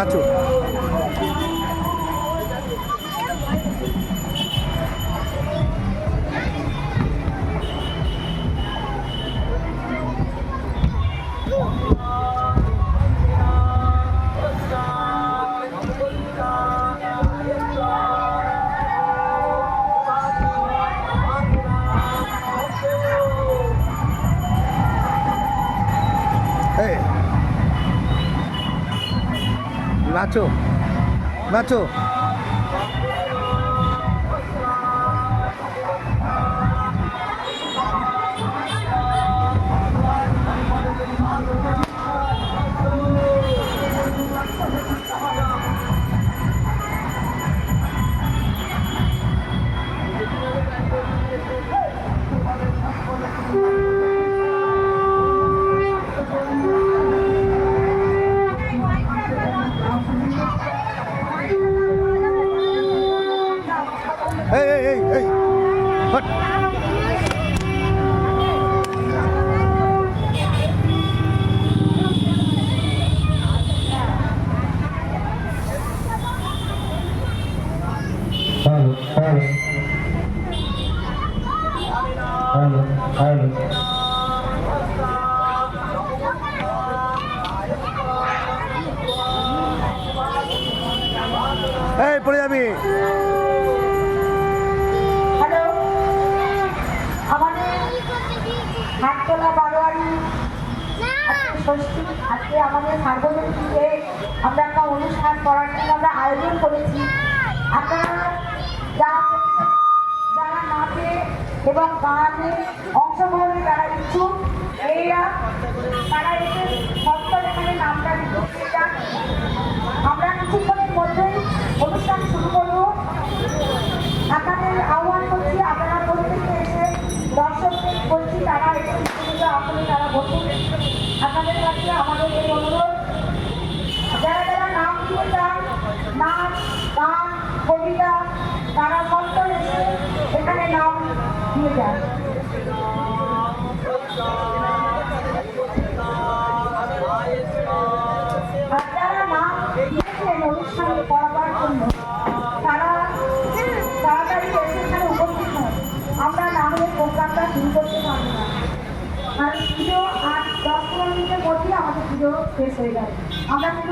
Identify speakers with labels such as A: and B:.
A: নাচো। নাচো নাচো। এই হট। এই পড়ে যাবি।
B: হাটতলা বারোয়ারি ষষ্ঠী আজকে আমাদের সার্বজনীনকে আমরা একটা অনুষ্ঠান করার জন্য আমরা আয়োজন করেছি। আপনারা যারা নাচে এবং গানে অংশগ্রহণে যারা ইচ্ছুক এরা তারা এসে সত্তর এখানে নামটা লিখতে চান। আমরা কিছুক্ষণের মধ্যেই অনুষ্ঠান শুরু করব। আপনাদের আহ্বান করছি আপনারা প্রত্যেকে এসে দর্শকদের বলছি তারা এসে আসলে তারা বসুন। আপনাদের কাছে আমাদের এই অনুরোধ, যারা যারা নাম দিয়ে চান, নাচ গান কবিতা তারা সত্তর এসে এখানে নাম দিয়ে যান। আর যারা নাম দিয়েছেন অনুষ্ঠানে করাবার জন্য তারা তাড়াতাড়ি এসে এখানে উপস্থিত হন। আমরা নামের প্রোগ্রামটা শুরু করতে পারবো না, কারণ পুজো 8-10 মিনিটের মধ্যেই আমাদের পুজো শেষ হয়ে যাবে। আমরা